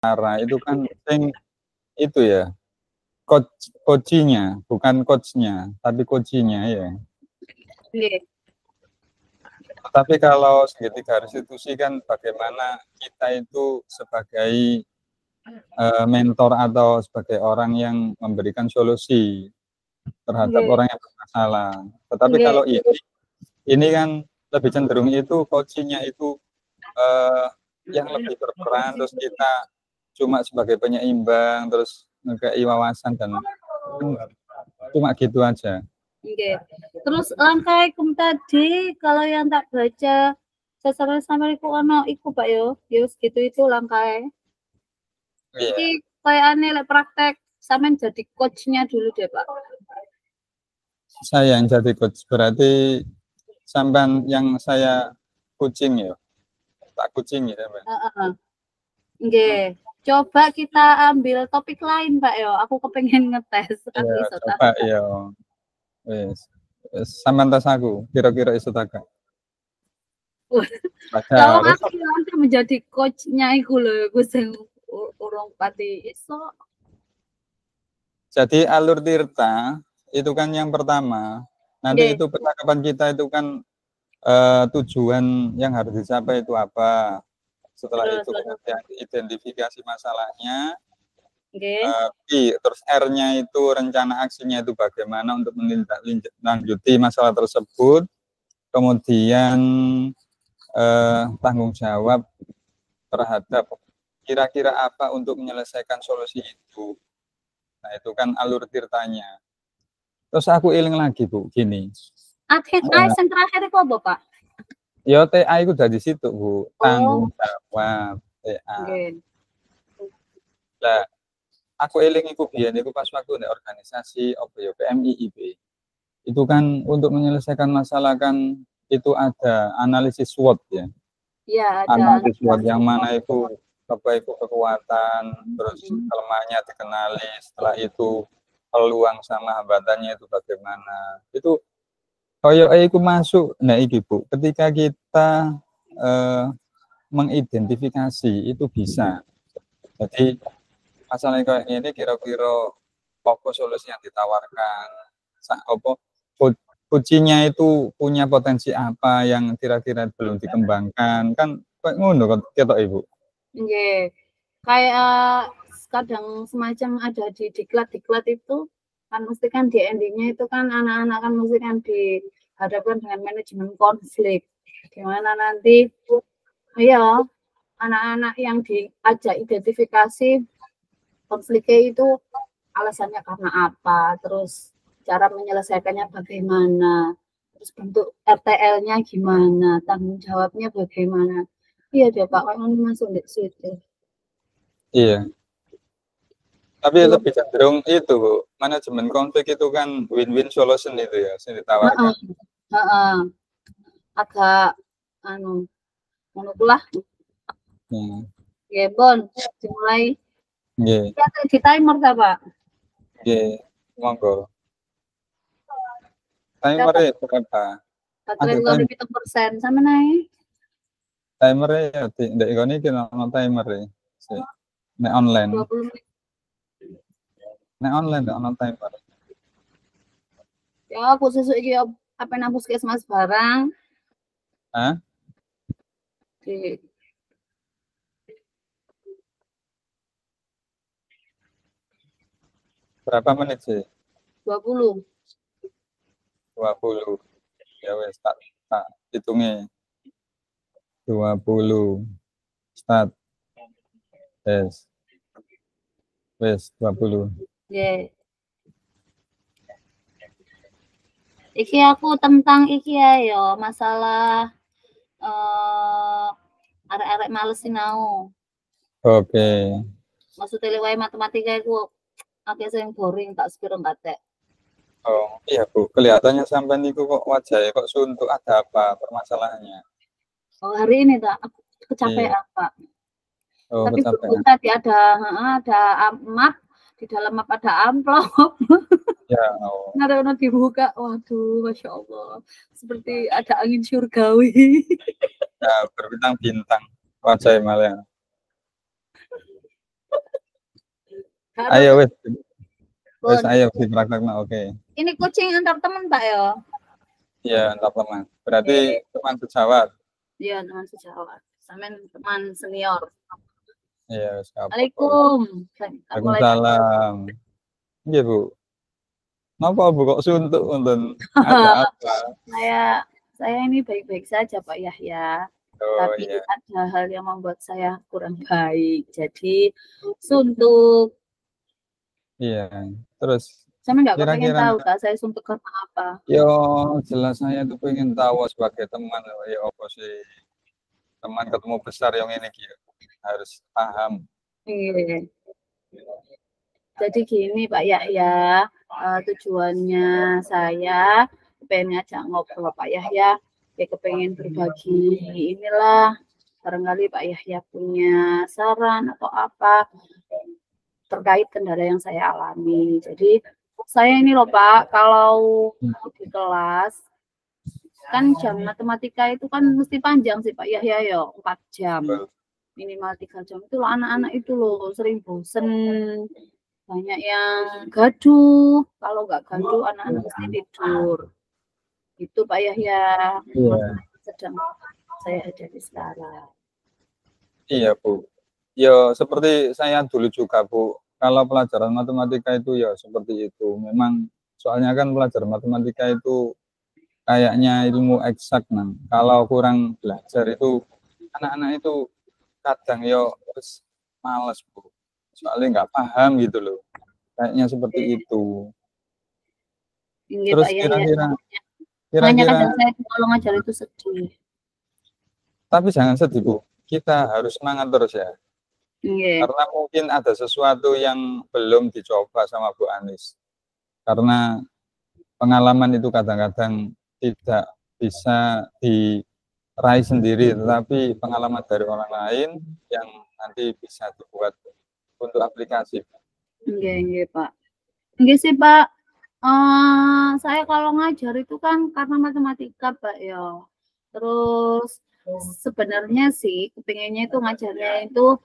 cara itu kan itu ya, coachnya, bukan coachnya, tapi coachnya ya. Nggih. Tapi kalau segitiga restitusi kan bagaimana kita itu sebagai mentor atau sebagai orang yang memberikan solusi terhadap Nggih. orang yang bermasalah. Tetapi Nggih. kalau ini kan lebih cenderung itu coachnya itu yang lebih berperan, terus kita cuma sebagai penyeimbang, terus ngekei wawasan dan cuma gitu aja. Nggih. Terus langkah iku tadi kalau yang tak baca sampai iku ono iku Pak yo, ya wis gitu itu langkah. Iya. Iki kayakane lek praktek sampean jadi coach-nya dulu deh Pak. Saya yang jadi coach, berarti sampean yang saya coaching ya, tak coaching ya, Mbak. Heeh. Nggih. Coba kita ambil topik lain Pak yo, aku kepengen ngetes aku Iya, iso ta. coba iya. Wis. Sampean tes aku, kira-kira iso tak? Lawang Harus. aku langsung menjadi coach-nya iku lho, iku sing urung pati iso. Jadi alur Tirta itu kan yang pertama. Nanti Nggih. itu percakapan kita itu kan tujuan yang harus dicapai itu apa. Setelah Terus itu kemudian identifikasi masalahnya. nggih. Terus R-nya itu rencana aksinya itu bagaimana untuk menindaklanjuti masalah tersebut. Kemudian tanggung jawab terhadap kira-kira apa untuk menyelesaikan solusi itu. Nah, itu kan alur Tirtanya. Terus aku iling lagi, Bu, gini. Akhir yang terakhir itu apa, Pak? Ya, TA itu dari situ, Bu. Tanggung jawab, TA. Nggih. Nah, aku iling iku biyen iku pas waktu nek organisasi apa ya PMIIB. Itu kan untuk menyelesaikan masalah kan itu ada analisis SWOT ya. Iya, ada. Analisis SWOT yang mana itu apa itu kekuatan, terus kelemahannya dikenali, setelah itu peluang sama hambatannya itu bagaimana. Itu koyo iku masuk. Nah iki Bu, ketika kita mengidentifikasi itu bisa. Jadi masalah kayak ini kira-kira apa solusi yang ditawarkan, apa kuncinya itu punya potensi apa yang kira-kira belum dikembangkan, kan kayak ngono kan ketok Ibu. Nggih. Kayak kadang semacam ada di diklat-diklat itu kan mesti kan di endingnya itu kan anak-anak kan mesti kan dihadapkan dengan manajemen konflik. Gimana nanti ya anak-anak yang diajak identifikasi konfliknya itu alasannya karena apa, terus cara menyelesaikannya bagaimana, terus bentuk RTL-nya gimana, tanggung jawabnya bagaimana. Iya deh Pak, kalau masuk di situ. Iya. Tapi lebih cenderung itu, Bu. Manajemen konflik itu kan win-win solution itu ya, yang ditawarkan. Agak anu ngono lah. Nggih. Bon, dimulai. Nggih. Ya, di timer ta, Pak? Nggih, monggo. Timer berapa? Baterai kalau 7% sama naik. Timer ya, ndek ngene iki ono timer e. Nek online. 20 menit. Nek online ndek ono timer. Ya, aku sesuk iki apa nang puskesmas barang. Hah? Berapa menit sih? 20. 20. Ya wes tak hitungi. 20. Start. Wes 20. Nggih. Iki aku tentang iki ya masalah arek-arek males sinau. Oke. Maksudnya lewat matematika itu agak sering boring tak sepiro batek. Oh iya Bu, kelihatannya sampai niku kok wajahnya kok suntuk, ada apa permasalahannya? Oh hari ini tak aku kecapean Pak. Oh, tapi kecapean. tadi ada map, di dalam map ada amplop. Ya Allah. Karena dibuka, waduh, masya Allah, seperti ada angin surgawi. Ya berbintang-bintang wajah malah. Ayo wes Pun. ayo dipraktekno. Oke. Ini coaching antar teman Pak ya? Iya, antar teman. Berarti teman sejawat. Iya, teman sejawat. Sampean teman senior. Iya, siapa? Assalamualaikum. Waalaikumsalam. Iya, Bu. Napa Bu kok suntuk wonten? Ada apa? Saya ini baik-baik saja Pak Yahya. Oh, Tapi iya. ada hal yang membuat saya kurang baik. Jadi suntuk. Iya. Terus Saya nggak pengen kira-kira tahu Kak, saya suntuk karena apa. yo jelas saya tuh pengen tahu sebagai teman ya apa sih teman ketemu besar yang ini gitu harus paham. Iya. Jadi gini Pak Yahya, tujuannya saya pengen ngajak ngobrol Pak Yahya, ya kepengen berbagi inilah, barangkali Pak Yahya punya saran atau apa terkait kendala yang saya alami. Jadi saya ini loh Pak, kalau di kelas kan jam matematika itu kan mesti panjang sih Pak Yahya ya, 4 jam. Minimal 3 jam itu loh anak-anak itu loh sering bosen, banyak yang gaduh, kalau nggak gaduh anak-anak mesti tidur. Itu Pak Yahya, sedang saya hadapi sekarang. Iya Bu, ya seperti saya dulu juga Bu, kalau pelajaran matematika itu ya seperti itu, memang soalnya kan pelajaran matematika itu kayaknya ilmu eksak, nah kalau kurang belajar itu anak-anak itu kadang yo terus males Bu, soalnya nggak paham gitu loh, kayaknya seperti itu. Ini Terus Pak Yahya, kira-kira saya kalau ngajar itu sedih. tapi jangan sedih Bu, kita harus semangat terus ya. Karena mungkin ada sesuatu yang belum dicoba sama Bu Anis. Karena pengalaman itu kadang-kadang tidak bisa diraih sendiri, tetapi pengalaman dari orang lain yang nanti bisa dibuat untuk aplikasi. Iya Pak. Enggak sih Pak. Saya kalau ngajar itu kan karena matematika Pak ya. Terus sebenarnya sih kepinginnya itu ngajarnya itu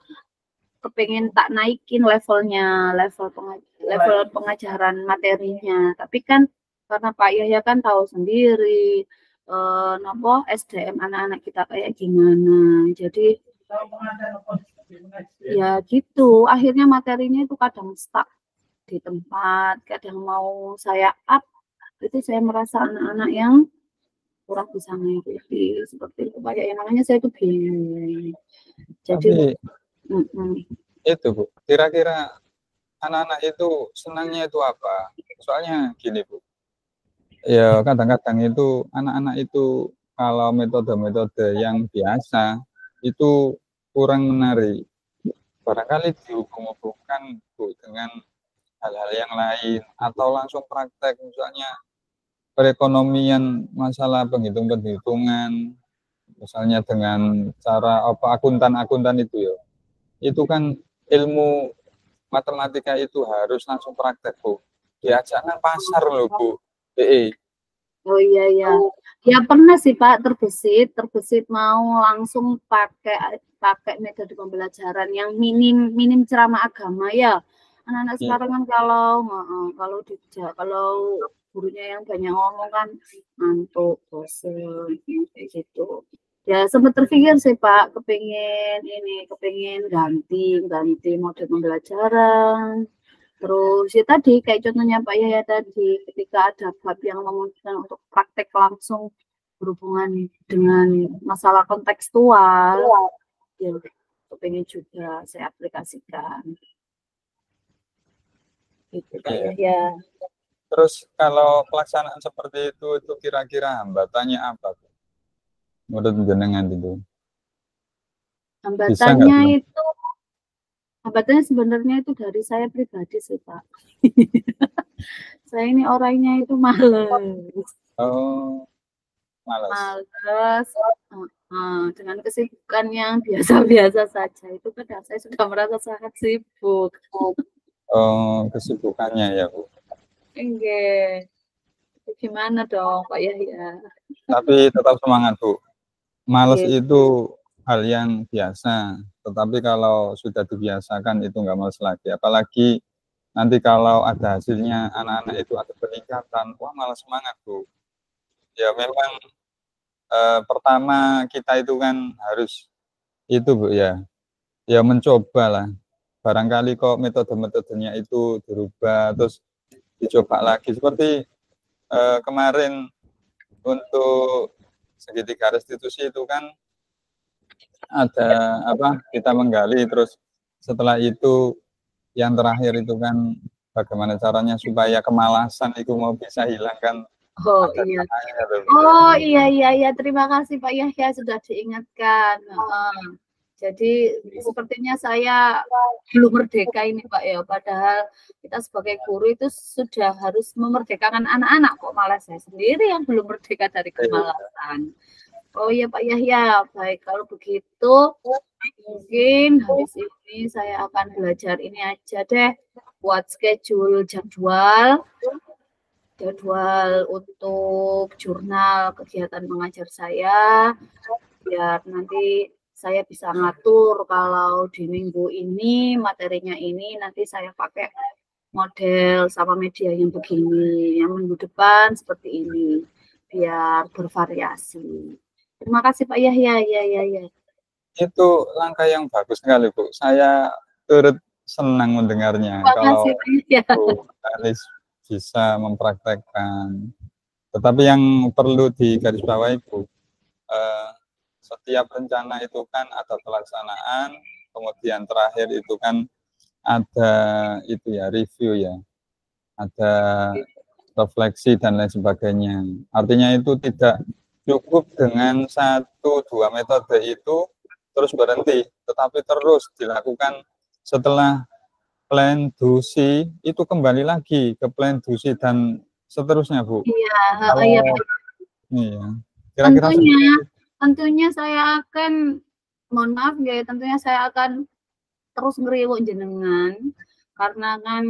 kepingin tak naikin levelnya, level pengajaran materinya. Tapi kan karena Pak Yahya kan tahu sendiri SDM anak-anak kita kayak gimana. Jadi ya gitu, akhirnya materinya itu kadang stuck di tempat, kadang mau saya up, itu saya merasa anak-anak yang kurang bisa mengikuti seperti itu Pak Yahya, makanya saya tuh bingung. Jadi itu Bu, kira-kira anak-anak itu senangnya itu apa? Soalnya gini Bu, ya kadang-kadang itu anak-anak itu kalau metode-metode yang biasa itu kurang menarik. Barangkali dihubung-hubungkan Bu dengan hal-hal yang lain atau langsung praktek misalnya perekonomian, masalah penghitung-penghitungan misalnya dengan cara apa akuntan itu ya. Itu kan ilmu matematika itu harus langsung praktek Bu. Diajak nang pasar loh Bu. Oh iya ya. Ya pernah sih Pak terbesit mau langsung pakai metode pembelajaran yang minim ceramah agama ya. Anak-anak sekarang kan kalau gurunya yang banyak ngomong kan ngantuk, bosen kayak gitu. Ya sempat terpikir sih Pak, kepingin ganti mode pembelajaran. Terus ya tadi kayak contohnya Pak Yahya tadi, ketika ada bab yang memungkinkan untuk praktek langsung berhubungan dengan masalah kontekstual, ya pengen juga saya aplikasikan. Gitu Pak Yahya. Terus kalau pelaksanaan seperti itu kira-kira hambatannya apa? Menurut jenengan itu? Hambatannya sebenarnya itu dari saya pribadi sih Pak. Saya ini orangnya itu males. Oh, malas. Males. Dengan kesibukan yang biasa-biasa saja itu kadang saya sudah merasa sangat sibuk. Oh, kesibukannya ya Bu. Enggak. Gimana dong Pak Yahya? Tapi tetap semangat Bu. Males itu hal yang biasa, tetapi kalau sudah dibiasakan itu nggak males lagi. Apalagi nanti kalau ada hasilnya anak-anak itu ada peningkatan, wah malah semangat Bu. Ya memang pertama kita itu kan harus itu Bu ya, ya mencoba lah. Barangkali kok metode-metodenya itu dirubah terus dicoba lagi seperti kemarin untuk segitiga restitusi itu kan ada apa kita menggali terus setelah itu yang terakhir itu kan bagaimana caranya supaya kemalasan itu mau bisa hilang kan. Oh iya. Oh iya. Terima kasih Pak Yahya sudah diingatkan. Jadi sepertinya saya belum merdeka ini Pak ya. Padahal kita sebagai guru itu sudah harus memerdekakan anak-anak, kok malah saya sendiri yang belum merdeka dari kemalasan. Oh iya Pak Yahya, baik kalau begitu mungkin habis ini saya akan belajar ini aja deh, buat schedule jadwal untuk jurnal kegiatan mengajar saya, biar nanti saya bisa ngatur kalau di minggu ini materinya ini nanti saya pakai model sama media yang begini, yang minggu depan seperti ini, biar bervariasi. Terima kasih Pak Yahya. Ya. Itu langkah yang bagus sekali Bu. Saya turut senang mendengarnya kalau Bu Alis bisa mempraktekkan. Tetapi yang perlu digarisbawahi Bu, setiap rencana itu kan ada pelaksanaan, kemudian terakhir itu kan ada itu ya review ya, ada refleksi dan lain sebagainya. Artinya itu tidak cukup dengan 1-2 metode itu terus berhenti, tetapi terus dilakukan setelah plan dusi itu kembali lagi ke plan dusi dan seterusnya Bu. Iya. Iya. Kira-kira tentunya saya akan, mohon maaf ya, tentunya saya akan terus ngeriwuk jenengan karena kan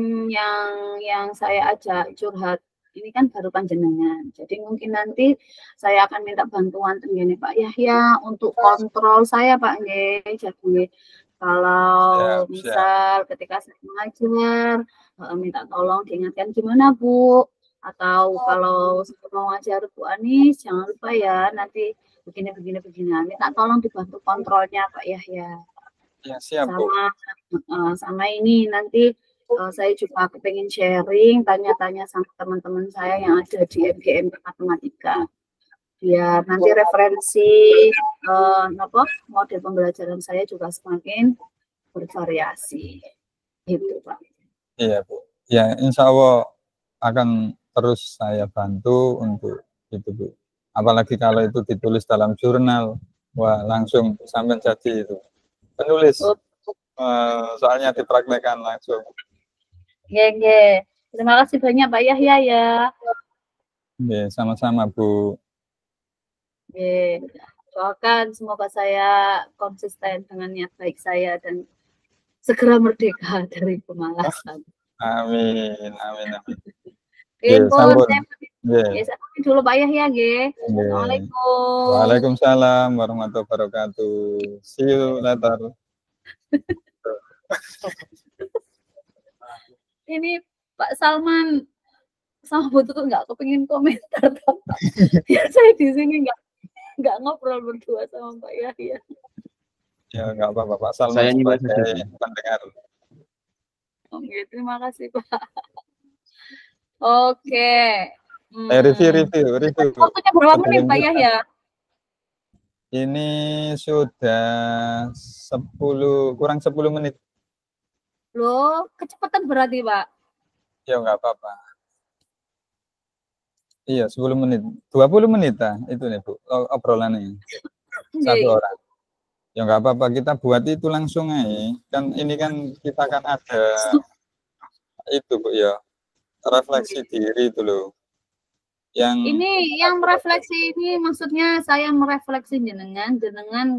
yang saya ajak curhat ini kan baru panjenengan. Jadi mungkin nanti saya akan minta bantuan tenggene Pak Yahya untuk kontrol saya Pak nggih. Jadi kalau misal ketika saya mengajar minta tolong diingatkan gimana Bu, atau kalau mau ngajar Bu Anis jangan lupa ya nanti begini. Minta tolong dibantu kontrolnya Pak Yahya. Ya, siap, sama ini nanti saya juga pengen sharing, tanya-tanya sama teman-teman saya yang ada di MGM Matematika. Biar nanti referensi model pembelajaran saya juga semakin bervariasi. Gitu, Pak. Iya, Bu. Ya, insya Allah akan terus saya bantu untuk itu, Bu. Apalagi kalau itu ditulis dalam jurnal, wah langsung sampai jadi itu penulis. Soalnya dipraktekkan langsung. Oke. Terima kasih banyak Pak Yahya ya. Oke, sama-sama Bu. Oke. Doakan semoga saya konsisten dengan niat baik saya dan segera merdeka dari kemalasan. Amin. Saya dulu Pak Yahya, Assalamualaikum. Waalaikumsalam warahmatullahi wabarakatuh. See you later. Ini Pak Salman sama Bu Tutut nggak kepingin komentar, ya saya di sini nggak ngobrol berdua sama Pak Yahya. Ya nggak apa-apa Pak Salman sebagai pendengar. Oke, terima kasih Pak. Oke. Review. Waktunya berapa menit Pak Yahya? Ini sudah kurang 10 menit. Loh, kecepatan berarti Pak? Ya nggak apa-apa. Iya, 10 menit. 20 menit itu nih Bu, obrolannya. Satu orang. Ya nggak apa-apa, kita buat itu langsung aja. Kan ini kan kita kan ada itu Bu ya, refleksi diri itu loh. Ini yang merefleksi ini maksudnya saya merefleksi jenengan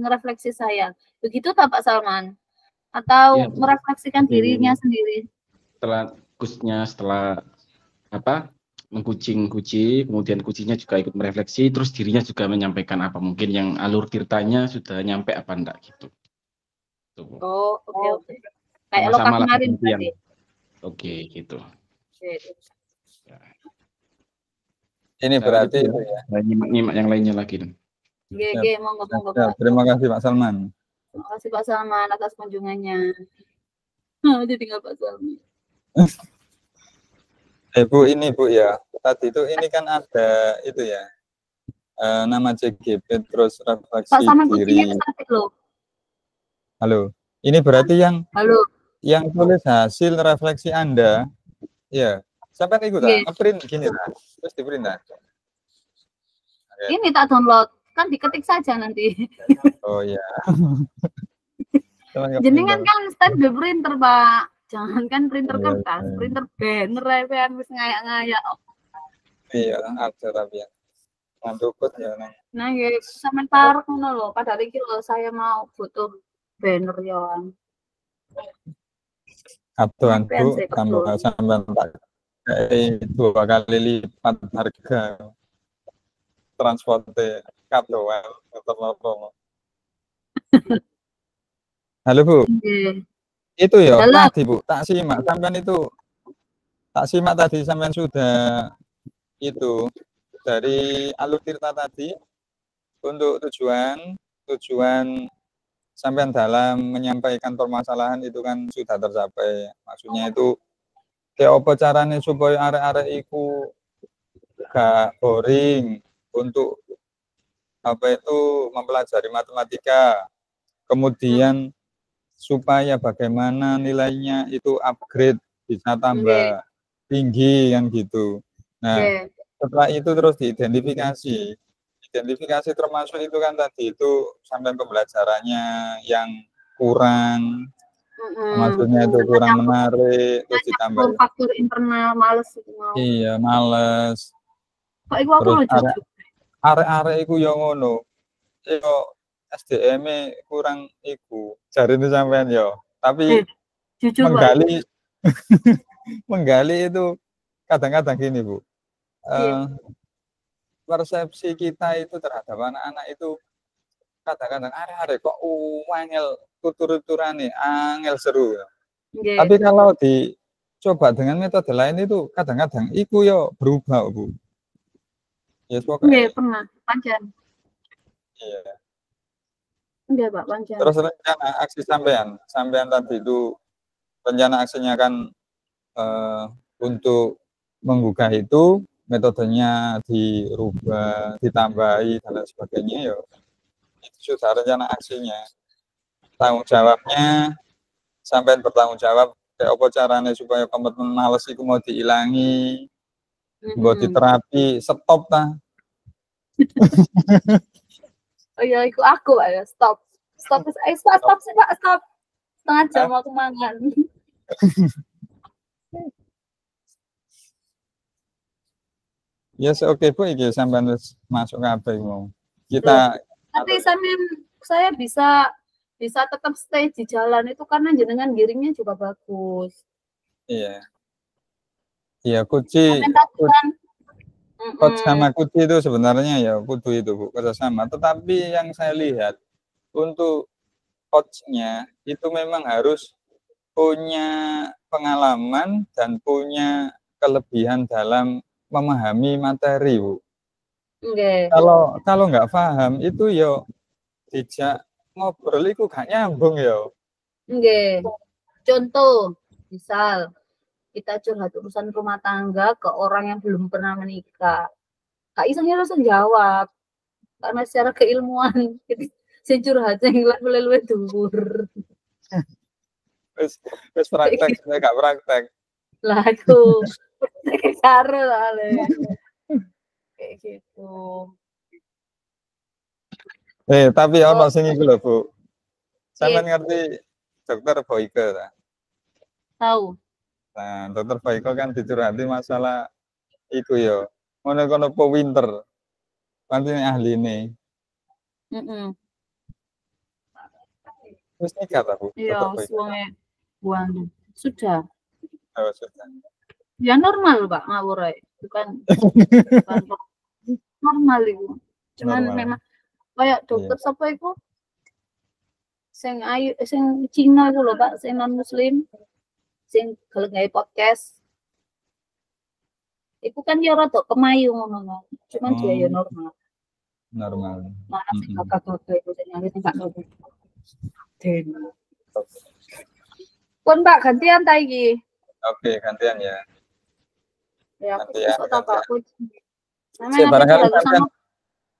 ngerefleksi saya. Begitu tak Pak Salman? Atau ya, merefleksikan dirinya sendiri? Setelah mengkucing kucing, kemudian kucingnya juga ikut merefleksi, terus dirinya juga menyampaikan apa mungkin yang alur ceritanya sudah nyampe apa enggak gitu. Oh, oke. Kayak lokal kemarin berarti. Oke, gitu. Ini berarti itu ya. Nyimak yang lainnya lagi. Oke, monggo Ya, Pak. terima kasih Pak Salman. Terima kasih Pak Salman atas kunjungannya. Jadi tinggal Pak Salman. Bu, ini Bu ya. Tadi itu ini kan ada itu ya. Nama CGP terus refleksi Pak Salman diri. loh. Halo. Ini berarti Halo. yang tulis hasil refleksi Anda. Ya. Sampai ikut ngeprint gini lah. Terus di print lah. Ini tak download, kan diketik saja nanti. Oh ya. Jenengan kan stand the printer, Pak. Jangan kan printer kertas, printer banner kan wis ngayak-ngayak. Iya, ada tapi ya. Mandukut ya nang. Nah, ya sampean parek ngono lho. Padahal iki lho saya mau butuh banner ya. Aturan Bu, tambah sampean tak kayak 2 kali lipat harga transportnya kabel terlalu. Halo Bu. Itu ya tadi Bu, tak simak sampean itu. Tak simak tadi sampean sudah itu dari Alur Tirta tadi untuk tujuan sampean dalam menyampaikan permasalahan itu kan sudah tercapai. Maksudnya itu kayak apa caranya supaya arek-arek iku gak boring untuk apa itu mempelajari matematika. Kemudian supaya bagaimana nilainya itu upgrade bisa tambah tinggi kan gitu. Nah, setelah itu terus identifikasi termasuk itu kan tadi itu sampai pembelajarannya yang kurang, maksudnya itu kurang menarik, terus ditambah faktor internal males itu mau. Iya, males. Kok iku aku lucu. Arek-arek iku yo ngono. Yo SDM-e kurang iku. Jarine sampean yo. Tapi menggali menggali itu kadang-kadang gini, Bu. Persepsi kita itu terhadap anak-anak itu kadang-kadang arek-arek kok angel tutur-tuturane, angel seru. Tapi kalau dicoba dengan metode lain itu kadang-kadang iku yo berubah, Bu. Ya, pokoknya pernah pancen. Iya. Enggak, Pak, pancen. Terus rencana aksi sampean tadi itu rencana aksinya kan untuk menggugah itu metodenya dirubah, ditambahi dan lain sebagainya ya. Itu sudah rencana aksinya. Tanggung jawabnya sampean bertanggung jawab kayak apa caranya supaya komitmen males itu mau diilangi. Buat diterapi, stop ta. Oh iya, iku aku ya, stop sih Pak, stop. Setengah jam aku mangan. Yes, oke Bu, iki sampean masuk kabeh mau. Kita tapi saya bisa tetap stay di jalan itu karena jenengan giringnya juga bagus. Iya. Iya, kunci coach sama kunci itu sebenarnya ya kudu itu Bu, kerjasama. Tetapi yang saya lihat untuk coachnya itu memang harus punya pengalaman dan punya kelebihan dalam memahami materi, Bu. Kalau nggak paham itu yo dijak ngobrol itu gak nyambung yo. Contoh, misal kita curhat urusan rumah tangga ke orang yang belum pernah menikah. Kak Isanya harus jawab karena secara keilmuan saya curhat yang level dhuwur. Wis praktek, saya gak praktek. Lah aku cara kayak gitu. Tapi ono sing iku lho, Bu. Sampeyan ngerti Dokter Boyke ta? Tahu. Nah, Dokter Boyke kan dicurhati masalah iku ya. Ngono-ngono po winter. Pancen ahline. Terus nikah ta, Bu? Iya, suami buang. Sudah. Oh, sudah. Ya normal, Pak, ngawur ae. Bukan normal itu. Cuman memang kayak dokter sapa iku? Sing ayu, sing Cina itu lho, Pak, sing non muslim. sing gelem gawe podcast. Iku kan ya rada kemayu ngono. Cuman dia ya normal. Normal. Mana sing kakak-kakak itu sing nyari sing gak normal. Den. Pun Pak gantian ta iki. Oke, gantian ya. Ya aku Gantian, besok tak Pak. Sih, barangkali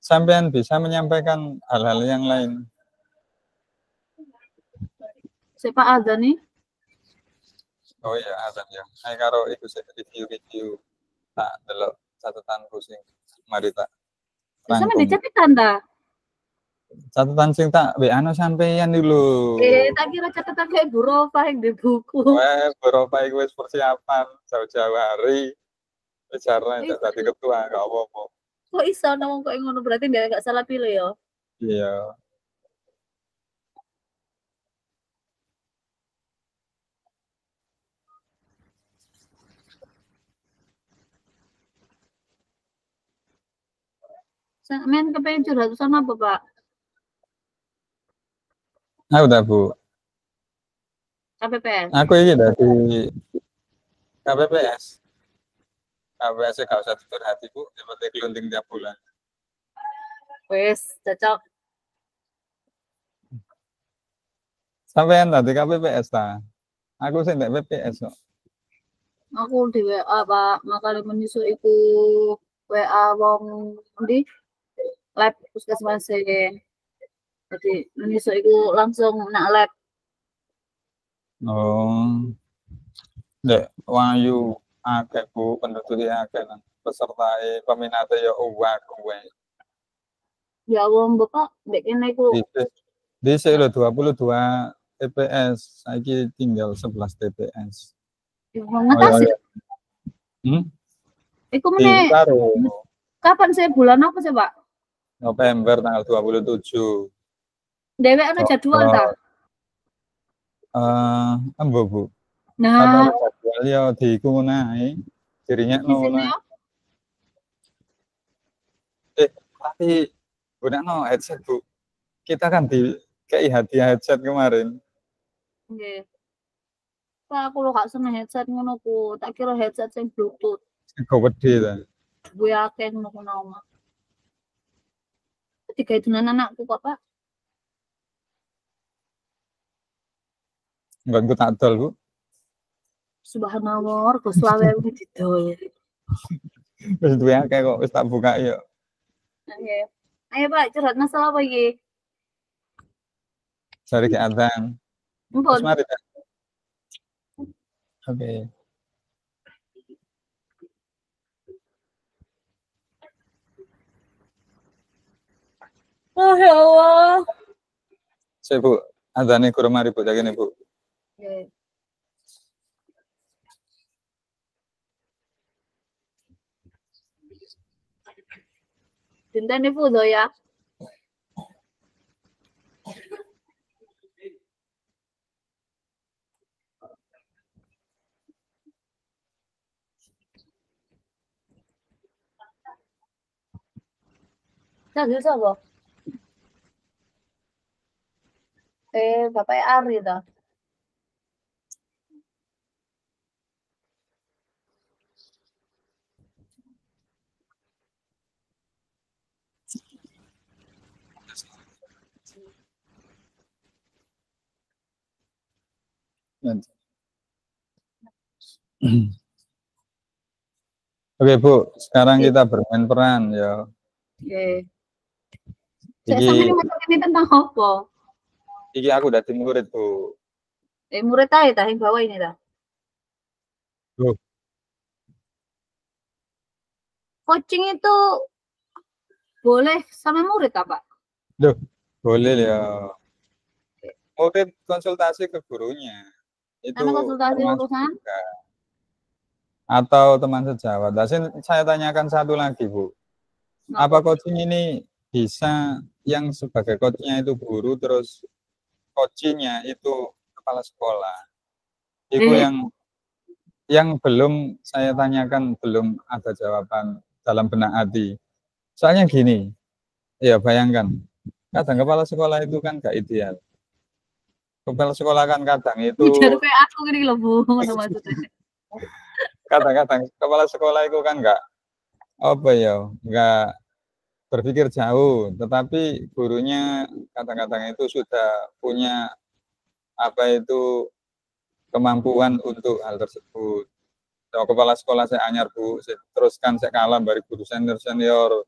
sampean bisa menyampaikan hal-hal yang lain. Siapa ada nih? Oh iya, azan ya. Saya karo iku sih review tak delok catatanku sing mari tak Sama rangkum. dicatetan ta? Catatan sing tak WA-no sampeyan dulu. Tak kira catatan kayak Bu Rofa yang di buku. Wes, beberapa iku wis persiapan jauh-jauh hari. Bicara tadi ketua gak apa-apa. Kok iso ngomong kok ngono berarti dia gak salah pilih ya? Iya. Sampean kepengen curhat sama apa, Pak? Udah, Bu. KPPS. Aku ini dari KPPS. KPPS gak usah tutur hati, Bu. Yang penting gelunding tiap bulan. Wes, cocok. Sampean tadi KPPS ta? Aku sih ndek PPS kok. Aku di WA, Pak. Makanya menyusul iku WA wong di lab puskesmas jadi menyusul iku langsung nak lab. Oh. Ndek Wahyu akeh, Bu, penduduknya akeh nang pesertae peminate ya kuwe. Ya wong Bapak ndek kene iku Dhisik lho 22 TPS, saiki tinggal 11 TPS. ngetasi. Iku meneh kapan sih bulan apa sih, Pak? November tanggal 27. Dewe ana jadwal ta? Embo, Bu. Nah, jadwal ya diiku nae. Dirinya ngono. Tapi gunakno headset, Bu. Kita kan kayak hadiah headset kemarin. Nggih. Pak aku lo gak seneng headset ngono ku, tak kira headset sing bluetooth. Kok wedi ta. Gue akeh ngono ku omah. Digawe dunan anakku kok, Pak. Enggak ku tak dol, Bu. Subhanallah, rego 20.000 didol. Wis duwe akeh kok wis tak buka yuk. Nggih. Ayo Pak, curhat masalah apa iki? Sari ke adzan. Mumpun. Mari ta. Oke. Oh ya Allah. Saya, Bu, adzane kurang mari Bu jagene, Bu. Nggih. Dinten iku lho ya. Jadi sapa? Bapak Ari ta. Oke, Bu, sekarang kita bermain peran ya. Oke. Saya sampe ini tentang apa? Iki aku dadi murid, Bu. Murid aja ta yang bawah ini ta. Loh. Coaching itu boleh sama murid apa? Loh, boleh ya. Murid konsultasi ke gurunya. Itu sama konsultasi urusan? Atau teman sejawat. Saya tanyakan satu lagi, Bu. Apa coaching ini bisa yang sebagai coachnya itu guru, terus coachingnya itu kepala sekolah? Itu yang belum saya tanyakan, belum ada jawaban dalam benak hati. Soalnya gini, ya bayangkan, kadang kepala sekolah itu kan gak ideal. kepala sekolah kan kadang itu Ujar kayak aku gini loh Bu, ngono maksudnya. kadang-kadang kepala sekolah itu kan nggak apa ya, nggak berpikir jauh, tetapi gurunya kadang-kadang itu sudah punya apa itu kemampuan untuk hal tersebut. So, kepala sekolah saya anyar Bu, saya teruskan saya kalah dari guru senior.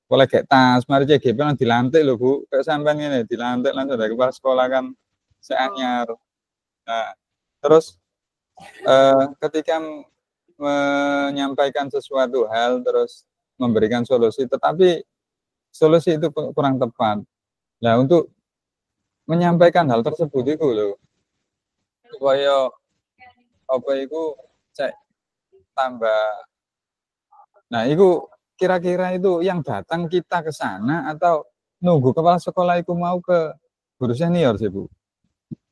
Boleh kayak tas, mari CGP kan dilantik loh Bu, kayak sampean ini dilantik langsung dari kepala sekolah kan saya anyar. Nah, terus ketika menyampaikan sesuatu hal terus memberikan solusi, tetapi solusi itu kurang tepat. Nah, untuk menyampaikan hal tersebut itu loh, supaya apa itu cek tambah. Nah, itu kira-kira itu yang datang kita ke sana atau nunggu kepala sekolah itu mau ke guru senior sih Bu?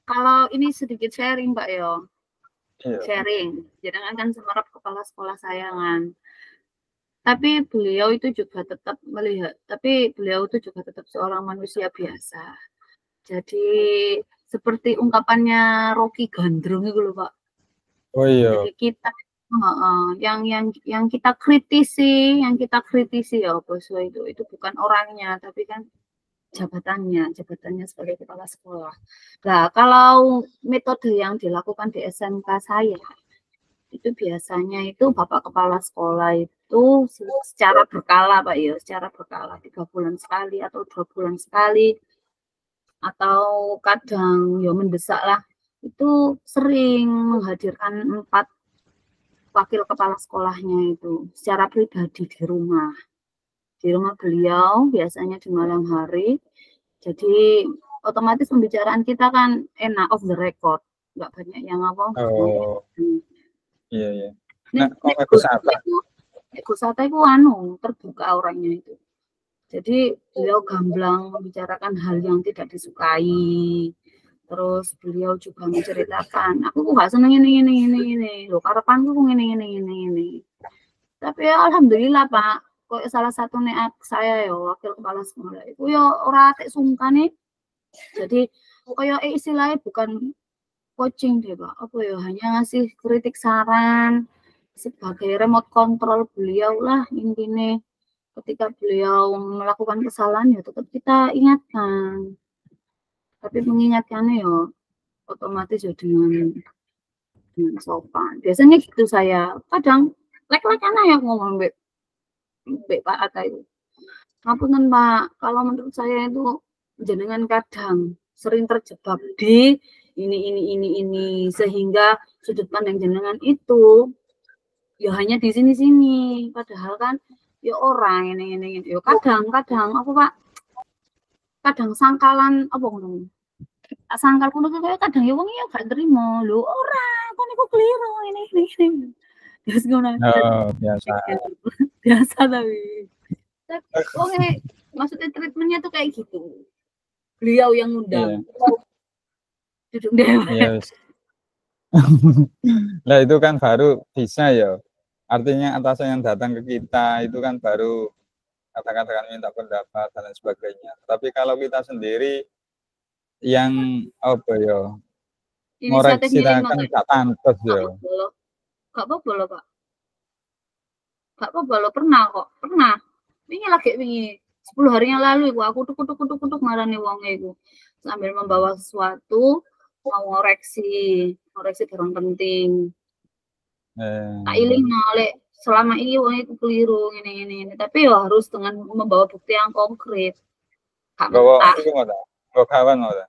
Kalau ini sedikit sharing Pak Yo, Iya. sharing. Jangan kan semerap kepala sekolah saya kan. Tapi beliau itu juga tetap melihat, tapi beliau itu juga tetap seorang manusia biasa. Jadi seperti ungkapannya Rocky Gandrung itu loh Pak. Oh iya. Jadi kita yang kita kritisi ya bos itu bukan orangnya, tapi kan jabatannya sebagai kepala sekolah. Nah, kalau metode yang dilakukan di SMK saya itu biasanya itu Bapak Kepala Sekolah itu secara berkala Pak ya, secara berkala 3 bulan sekali atau 2 bulan sekali atau kadang ya mendesak lah, itu sering menghadirkan 4 wakil kepala sekolahnya itu secara pribadi di rumah beliau biasanya di malam hari. Jadi otomatis pembicaraan kita kan enak, off the record, nggak banyak yang apa. Oh iya iya. Nah, Nek Gus Hatta itu terbuka orangnya itu. Jadi beliau gamblang membicarakan hal yang tidak disukai. Terus beliau juga menceritakan, aku nggak seneng ini. Loh, karepanku ini. Tapi ya alhamdulillah Pak, kok salah satu nek saya ya wakil kepala sekolah itu ya ora tek sungkan nih. Jadi kayak istilahnya bukan coaching deh Pak, apa ya hanya ngasih kritik saran sebagai remote control beliau lah intinya. Ketika beliau melakukan kesalahan ya tetap kita ingatkan. Tapi mengingatkannya ya otomatis ya dengan sopan. Biasanya gitu saya. Kadang lek-lekan ya ngomong Pak Atta itu. Ngapunten Pak, kalau menurut saya itu jenengan kadang sering terjebak di ini sehingga sudut pandang jenengan itu ya hanya di sini padahal kan ya orang ini ya kadang apa Pak, kadang sangkalan apa ngono, sangkal ngono kayak kadang ya wong ya gak terima lho, ora kon iku keliru ini terus ngono biasa. biasa tapi maksudnya treatmentnya tuh kayak gitu, beliau yang ngundang duduk dewa. Iya. Nah itu kan baru bisa ya. Artinya atasan yang datang ke kita itu kan baru katakan minta pendapat dan lain sebagainya. Tapi kalau kita sendiri yang apa ya, ngoreksi kan gak pantas ya. Gak apa-apa loh Pak. Gak apa-apa loh, pernah. Ini lagi 10 hari yang lalu aku kutuk marane wong iku. Sambil membawa sesuatu mau ngoreksi barang penting. Tak iling oleh selama ini wong itu keliru ini. Tapi ya harus dengan membawa bukti yang konkret. Bawa itu ngono. Bawa kawan ngono.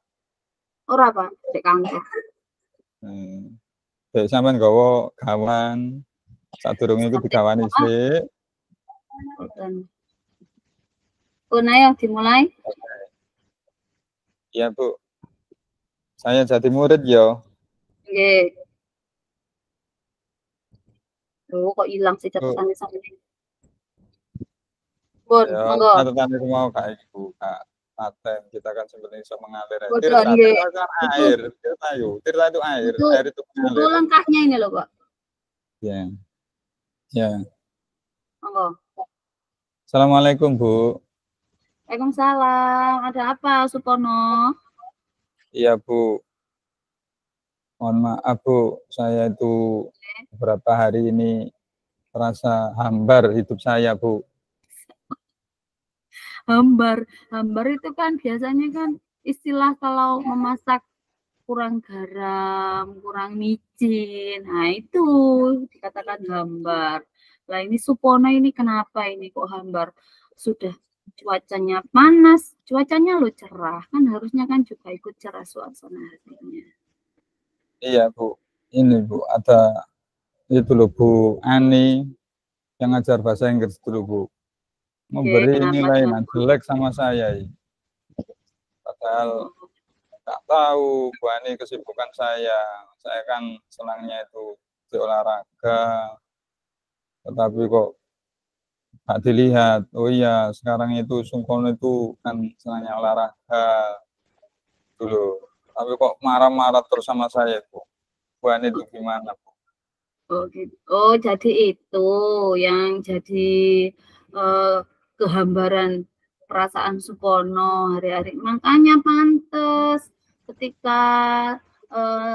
Ora Pak, dek kantor. Dek sampean gawa kawan sadurunge iku digawani sik. Ayo dimulai. Iya Bu. Saya jadi murid yo. Nggih. Loh, kok hilang sih catatannya sampai ini. Pun, monggo. Catatan itu mau kayak ibu Kak paten, kita kan sebenarnya bisa mengalir. Tirta kan air, tirta itu air, air itu mengalir. Itu langkahnya ini loh Pak. Ya. Ya. Monggo. Assalamualaikum Bu. Waalaikumsalam. Ada apa Supono? Iya Bu. Mohon maaf Bu, saya itu beberapa hari ini terasa hambar hidup saya Bu. Hambar itu kan biasanya kan istilah kalau memasak kurang garam, kurang micin, nah itu dikatakan hambar. Lah ini Supono ini kenapa ini kok hambar? Sudah cuacanya panas, cuacanya lo cerah, kan harusnya kan juga ikut cerah suasana hatinya. Iya Bu, ini Bu, ada itu loh Bu Ani yang ngajar bahasa Inggris dulu Bu. Memberi nilai jelek sama saya. Padahal nggak tahu Bu Ani kesibukan saya kan senangnya itu di olahraga, tetapi kok nggak dilihat. Oh iya, sekarang itu Supono itu kan senangnya olahraga dulu, tapi kok marah-marah terus sama saya Bu. Bu Ani itu gimana Bu? Oh gitu. Oh jadi itu yang jadi kehambaran perasaan Supono hari-hari. Makanya pantes ketika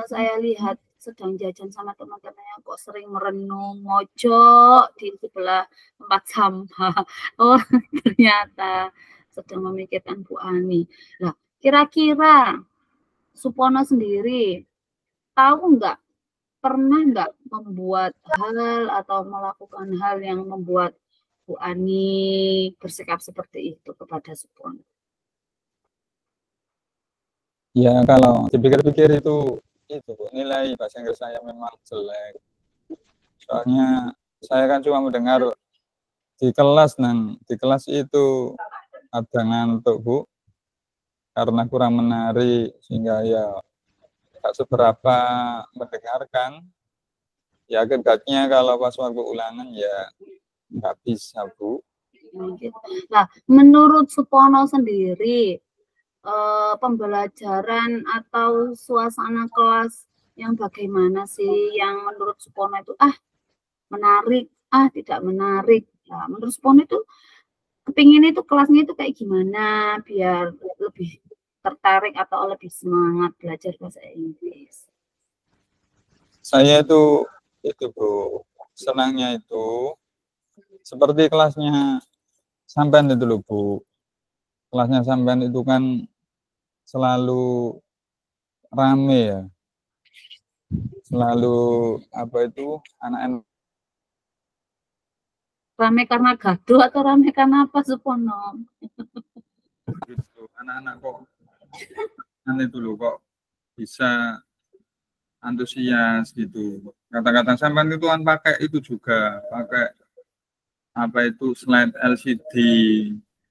saya lihat sedang jajan sama teman-temannya kok sering merenung, mojok di sebelah tempat sampah. Oh ternyata sedang memikirkan Bu Ani. Nah kira-kira Supono sendiri tahu nggak, pernah nggak membuat hal atau melakukan hal yang membuat Bu Ani bersikap seperti itu kepada Supono? Ya kalau dipikir-pikir itu nilai bahasa Inggris saya memang jelek. Soalnya saya kan cuma mendengar di kelas di kelas itu ada ngantuk Bu, karena kurang menarik sehingga ya tak seberapa mendengarkan. Ya akibatnya kalau pas waktu ulangan ya nggak bisa Bu. Nah menurut Supono sendiri pembelajaran atau suasana kelas yang bagaimana sih yang menurut Supono itu menarik, tidak menarik. Nah, menurut Supono itu kepingin itu kelasnya itu kayak gimana biar lebih tertarik atau lebih semangat belajar bahasa Inggris. Saya itu Bu, senangnya itu seperti kelasnya sampean itu loh Bu. Kelasnya sampean itu kan selalu rame ya. Selalu anak-anak rame karena gaduh atau rame karena apa Supono? Gitu. Anak-anak kok itu loh kok bisa antusias gitu. Kata-kata sampean itu kan pakai itu juga, pakai slide LCD.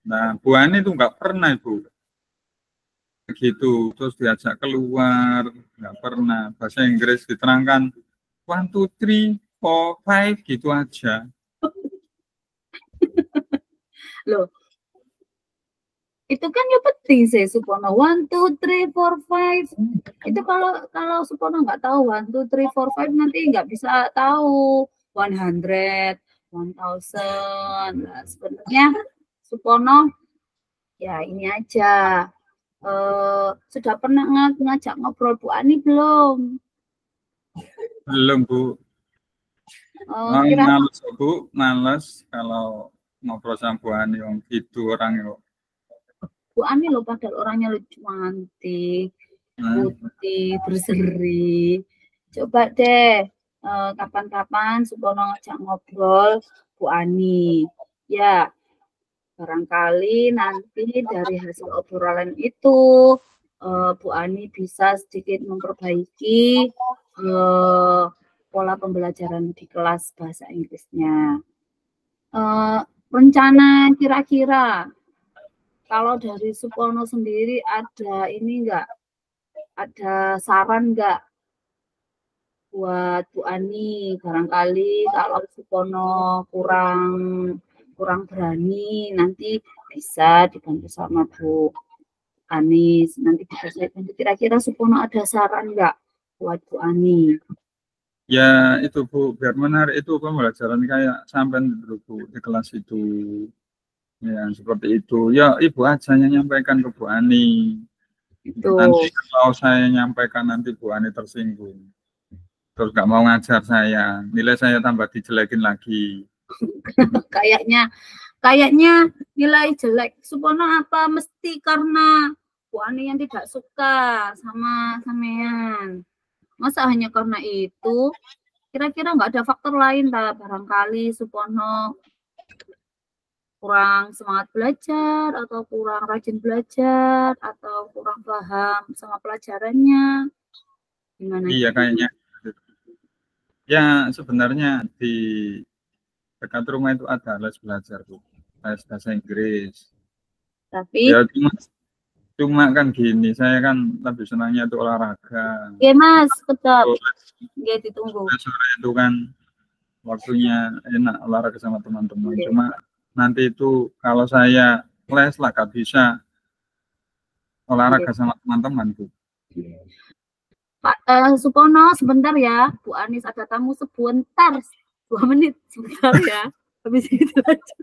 Nah, Bu Ani itu nggak pernah Ibu. Gitu, terus diajak keluar, nggak pernah. Bahasa Inggris diterangkan 1, 2, 3, 4, 5 gitu aja. Loh, itu kan ya penting sih Supono. 1, 2, 3, 4, 5. Itu kalau Supono nggak tahu 1, 2, 3, 4, 5 nanti nggak bisa tahu 100, 1000. Nah, sebenarnya Supono ya ini aja. Sudah pernah ngajak ngobrol Bu Ani belum? Belum Bu. Males Bu, males kalau ngobrol sama Bu Ani gitu orangnya. Bu Ani loh padahal orangnya lucu, cantik, putih, berseri. Coba deh kapan-kapan Supono ngajak ngobrol Bu Ani. Ya, barangkali nanti dari hasil obrolan itu Bu Ani bisa sedikit memperbaiki pola pembelajaran di kelas bahasa Inggrisnya. Rencana kira-kira kalau dari Supono sendiri ada ini enggak? Ada saran enggak buat Bu Ani? Barangkali kalau Supono kurang berani, nanti bisa dibantu sama Bu Ani. Nanti bisa saya bantu. Kira-kira Supono ada saran enggak buat Bu Ani? Ya itu Bu, biar menarik itu pembelajaran kayak sampai dulu di kelas itu. Ya seperti itu. Ya Ibu aja yang nyampaikan ke Bu Ani. Itu. Nanti kalau saya nyampaikan nanti Bu Ani tersinggung. Terus nggak mau ngajar saya, nilai saya tambah dijelekin lagi. Kayaknya nilai jelek Supono apa mesti karena Bu Ani yang tidak suka sama sampean. Masa hanya karena itu? Kira-kira nggak ada faktor lain tak? Barangkali Supono kurang semangat belajar atau kurang rajin belajar atau kurang paham sama pelajarannya. Gimana? Iya kayaknya. Ya sebenarnya di dekat rumah itu ada les belajar Bu, les bahasa Inggris. Tapi Ya cuma kan gini, saya kan lebih senangnya itu olahraga. ya Mas, tetap ya ditunggu. Sore itu kan waktunya enak olahraga sama teman-teman. Cuma nanti itu kalau saya les lah gak bisa olahraga sama teman-teman Bu. Pak Supono, sebentar ya, Bu Anis ada tamu sebentar, 2 menit sebentar ya. Habis itu aja.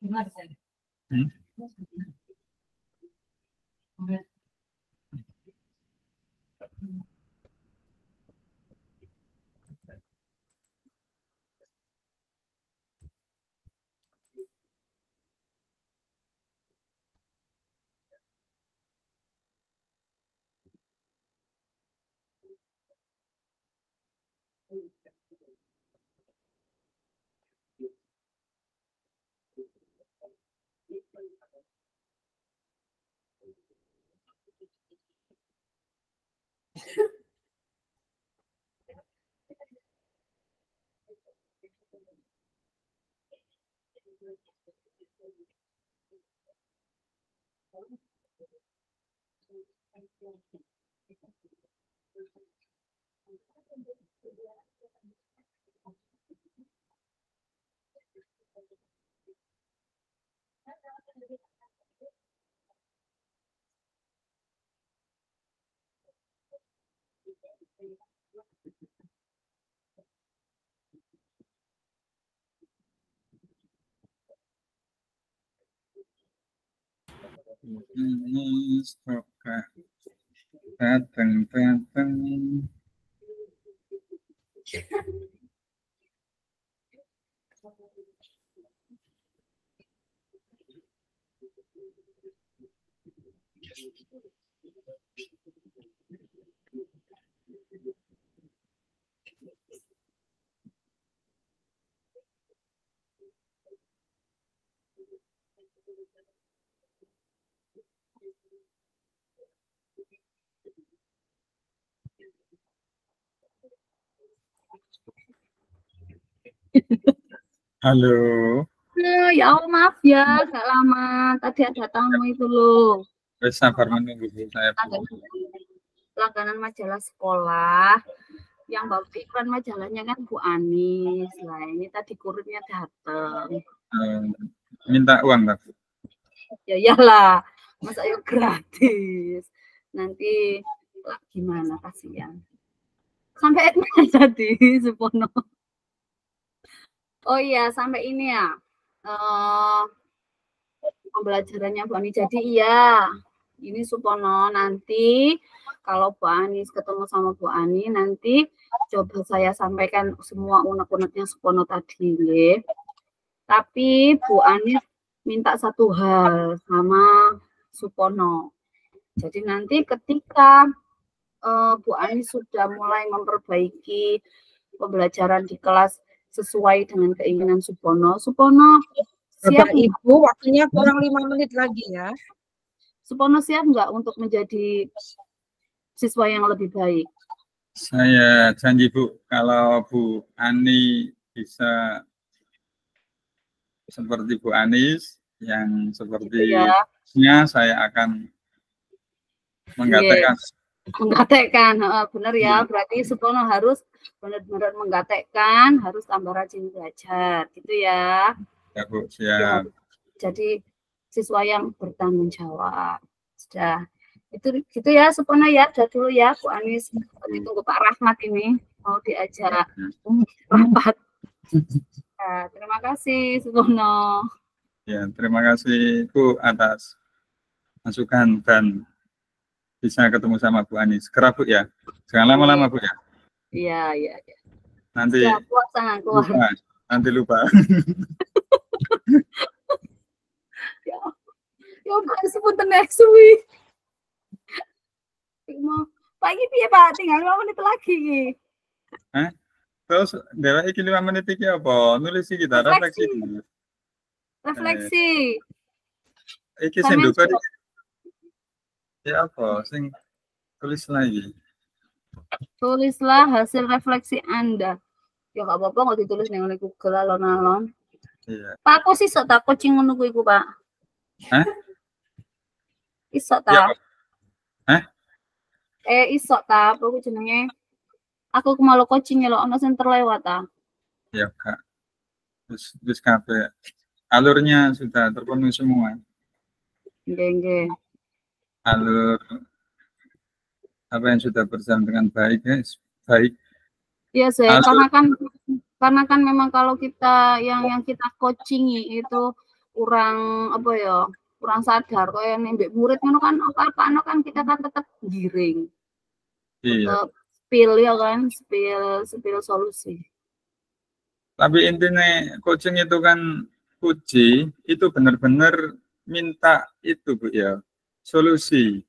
Datang. Halo. Ya Allah, maaf ya, agak lama. Tadi ada tamu itu loh. Sabar menunggu saya Bu. Langganan majalah sekolah. Yang bawa iklan majalahnya kan Bu Anis. Lah ini tadi kurirnya datang. Minta uang tak? Ya iyalah, masa yuk gratis. Nanti lah gimana, kasihan. Sampai mana tadi Supono? Oh iya, sampai ini ya. Pembelajarannya Bu Ani. Jadi iya, ini Supono nanti kalau Bu Ani ketemu sama Bu Ani nanti coba saya sampaikan semua unek-uneknya Supono tadi, nggih. Tapi Bu Ani minta satu hal sama Supono. Jadi nanti ketika Bu Ani sudah mulai memperbaiki pembelajaran di kelas sesuai dengan keinginan Supono, Supono siap Bapak Ibu, waktunya kurang 5 menit lagi ya. Supono siap nggak untuk menjadi siswa yang lebih baik? Saya janji Bu, kalau Bu Ani bisa seperti Bu Anis, yang sepertinya saya akan menggatekkan. Menggatekkan, benar ya. Berarti Supono harus benar-benar menggatekkan, harus tambah rajin belajar, gitu ya. Ya Bu, siap. Jadi siswa yang bertanggung jawab. Sudah. Itu gitu ya, Supono ya, udah dulu ya Bu Anis. Ditunggu Pak Rahmat ini mau diajak rapat. Nah, terima kasih Supono. Ya, terima kasih Bu atas masukan dan bisa ketemu sama Bu Anis. Segera Bu ya. Jangan lama-lama Bu ya. Iya, iya. Nanti Ya, puasa keluar. lupa. Nanti lupa. Ya, Pak sepunten suwi. Mau pagi piye Pak? Tinggal 5 menit lagi. Terus dewa iki 5 menit iki apa? Nulis iki kita refleksi. Refleksi. Iki sing duka ya apa? Sing tulis lagi. Tulislah hasil refleksi Anda. Ya nggak apa-apa nggak ditulis nih oleh Google alon-alon. Iya. Pak aku sih sok tak coaching ngono kuwi ku Pak. Hah? Iso ta? Ya. Hah? Iso ta, apa ku jenenge? Aku kemalu coaching ya lo ono sing terlewat ta. Ya Kak. Terus kabeh. Alurnya sudah terpenuhi semua. Nggih. Alur apa yang sudah berjalan dengan baik, guys. Baik. Iya sih, karena kan memang kalau kita yang kita coachingi itu kurang apa ya, kurang sadar kayak nembek murid apa kan kita kan tetap giring. Iya. Tetap spill ya kan, spill solusi. Tapi intinya coaching itu kan uji, itu benar-benar minta itu Bu ya, solusi.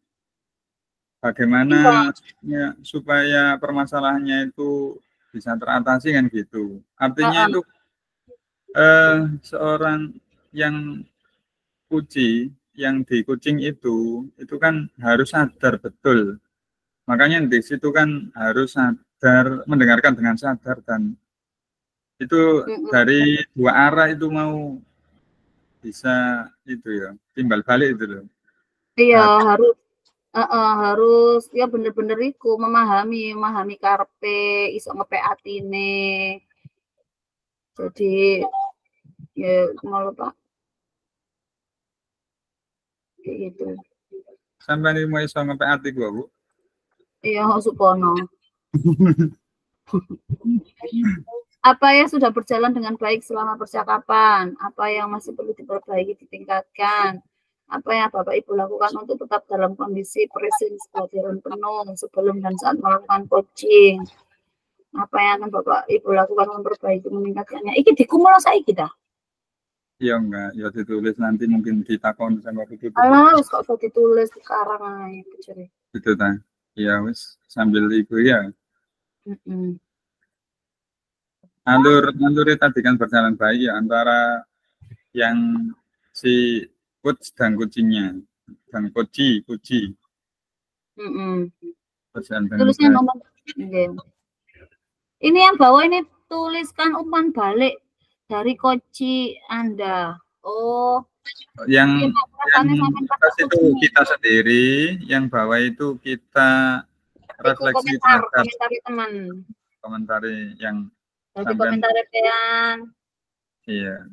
Bagaimana ya, supaya permasalahannya itu bisa teratasi kan gitu. Artinya itu seorang yang uji, yang di coaching itu kan harus sadar betul. Makanya di situ kan harus sadar, mendengarkan dengan sadar dan itu dari dua arah itu mau bisa itu ya, timbal balik itu loh. Iya, harus ya bener-bener iku memahami karepe, iso ngepe atine. Jadi ya mau Pak. Kayak gitu. Sampai ini mau iso ngepe ati gua, Bu. Iya, Supono. Apa yang sudah berjalan dengan baik selama percakapan? Apa yang masih perlu diperbaiki, ditingkatkan? Apa yang Bapak Ibu lakukan untuk tetap dalam kondisi presence pelajaran penuh sebelum dan saat melakukan coaching? Apa yang akan Bapak Ibu lakukan memperbaiki, meningkatkannya? Iki dikumul saiki dah. Iya enggak, ya ditulis nanti mungkin ditakon sama begitu. Alah, kok bisa ditulis sekarang aja bojone. Gitu ta. Ya wis sambil ibu ya. Alur tadi kan berjalan baik ya antara yang si coach dan coachingnya dan coachi. Tulisnya nomor. Ini yang bawah ini tuliskan umpan balik dari coachi Anda. Oh, yang atas itu kita sendiri, yang bawah itu kita refleksi komentari teman. Komentari yang dari komentari pean. Iya.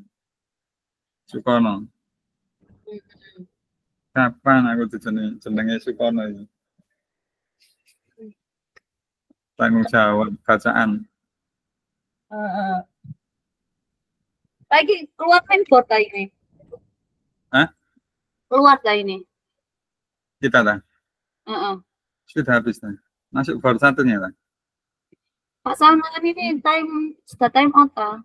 Sukono. Kapan aku jenenge Sukono ini? Tanggung jawab bacaan. Lagi keluar handphone ini. Hah? Keluar ini. Kita dah. Sudah habis dah. Masuk baru satunya lah. Pak Salman ini sudah time out ta?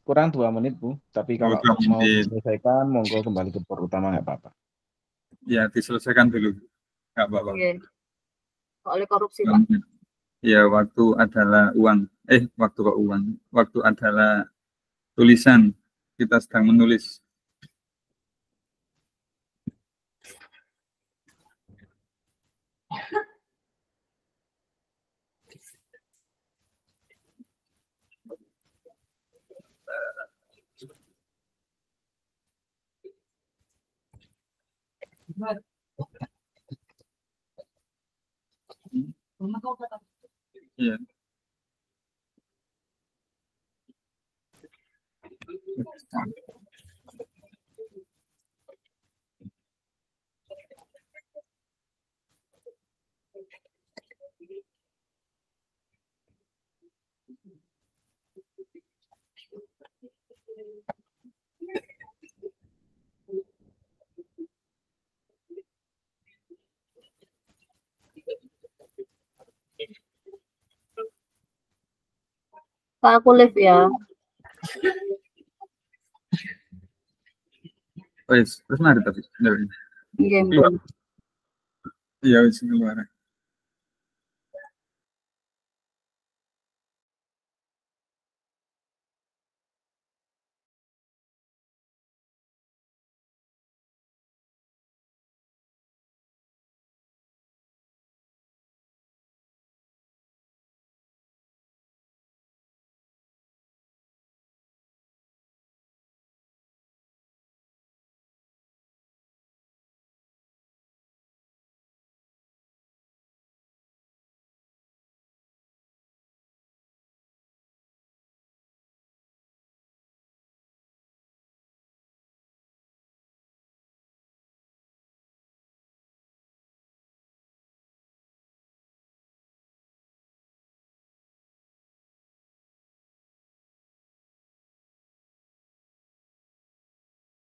Kurang 2 menit Bu, tapi kalau mau diselesaikan monggo kembali ke port utama nggak apa-apa. Ya diselesaikan dulu, nggak apa-apa. Oleh korupsi Pak. Ya waktu adalah uang, waktu kok uang, waktu adalah tulisan, kita sedang menulis. Iya. Pak, aku live ya. Wes, terus mari tapi. Nggih, Iya, wis keluar.